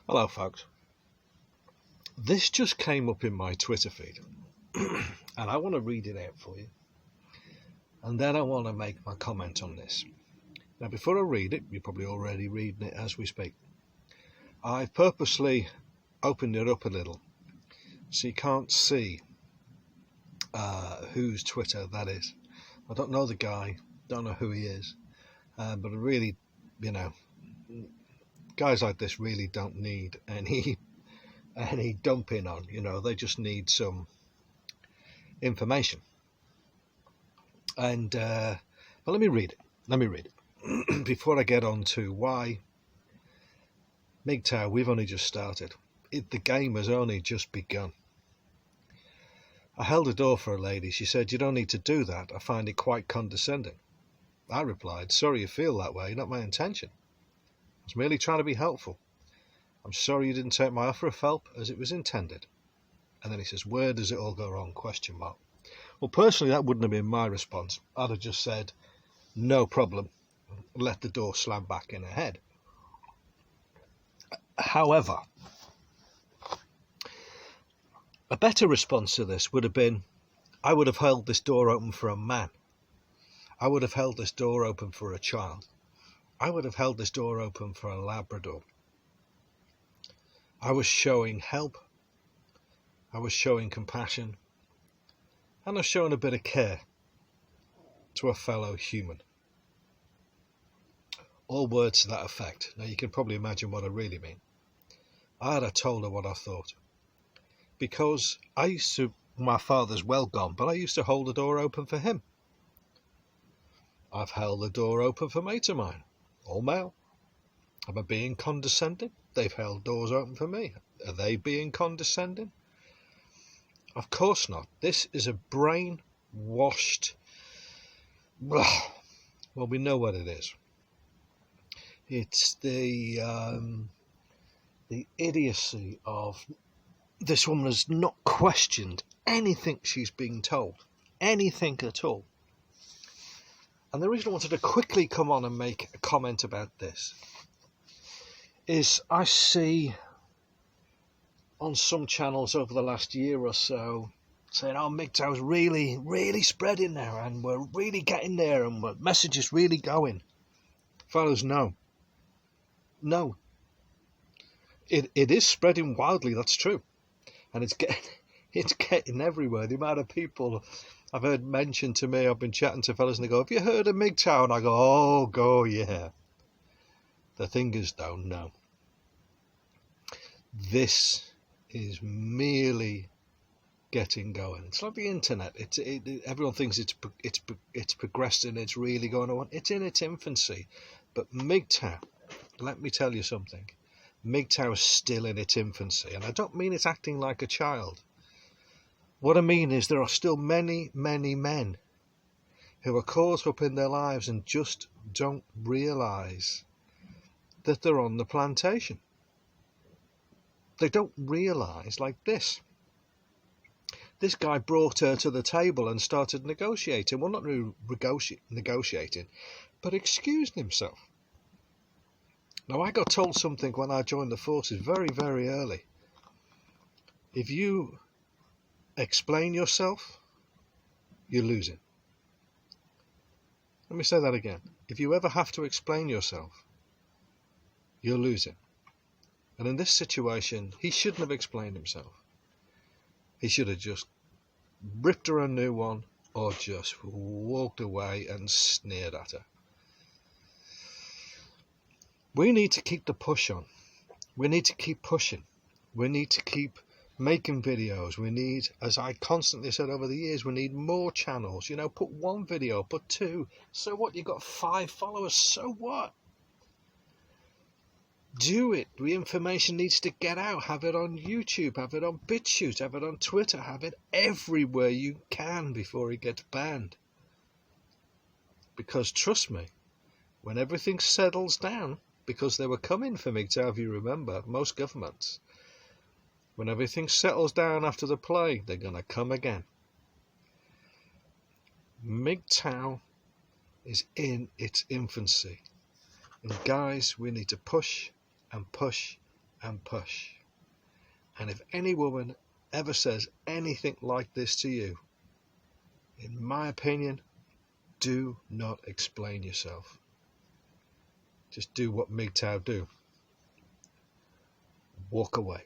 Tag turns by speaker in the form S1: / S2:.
S1: Hello folks, this just came up in my Twitter feed and I want to read it out for you and then I want to make my comment on this. Now before I read it, you're probably already reading it as we speak. I've purposely opened it up a little so you can't see whose Twitter that is. I don't know the guy, don't know who he is, but I really, guys like this really don't need any dumping on, they just need some information. And well, let me read it before I get on to why Mgtow. We've only just started. The game has only just begun. I held a door for a lady. She said, "You don't need to do that. I find it quite condescending." I replied, "Sorry you feel that way. Not my intention. I was merely trying to be helpful. I'm sorry you didn't take my offer of help as it was intended." And then he says, "Where does it all go wrong?" ? Well, personally, that wouldn't have been my response. I'd have just said, "No problem," let the door slam back in her head. However, a better response to this would have been, I would have held this door open for a man. I would have held this door open for a child. I would have held this door open for a Labrador. I was showing help. I was showing compassion. And I was showing a bit of care to a fellow human. All words to that effect. Now you can probably imagine what I really mean. I had told her what I thought. Because my father's well gone, but I used to hold the door open for him. I've held the door open for mates of mine, all male. Am I being condescending? They've held doors open for me. Are they being condescending? Of course not. This is a brainwashed... Well, we know what it is. It's the idiocy of this woman has not questioned anything she's being told, anything at all. And the reason I wanted to quickly come on and make a comment about this is I see on some channels over the last year or so saying, "Oh, Mgtow's really, really spreading now and we're really getting there and the message is really going." Fellows, no. It is spreading wildly, that's true. And it's getting everywhere. The amount of people I've heard mentioned to me, I've been chatting to fellas and they go, "Have you heard of Mgtow?" And I go, yeah. The thing is though, no. This is merely getting going. It's like the internet. Everyone thinks it's progressing, it's really going on. It's in its infancy. But Mgtow, let me tell you something. Mgtow is still in its infancy, and I don't mean it's acting like a child. What I mean is there are still many, many men who are caught up in their lives and just don't realise that they're on the plantation. They don't realise like this. This guy brought her to the table and started negotiating. Well, not really negotiating, but excusing himself. Now, I got told something when I joined the forces very, very early. If you explain yourself, you're losing. Let me say that again. If you ever have to explain yourself, you're losing. And in this situation, he shouldn't have explained himself. He should have just ripped her a new one or just walked away and sneered at her. We need to keep the push on. We need to keep pushing. We need to keep making videos. We need, as I constantly said over the years, we need more channels. Put one video, put two. So what? You got 5 followers. So what? Do it. The information needs to get out. Have it on YouTube. Have it on BitChute. Have it on Twitter. Have it everywhere you can before it gets banned. Because trust me, when everything settles down, because they were coming for Mgtow, if you remember, most governments, when everything settles down after the plague, they're going to come again. Mgtow is in its infancy. And guys, we need to push and push and push. And if any woman ever says anything like this to you, in my opinion, do not explain yourself. Just do what Mgtow do. Walk away.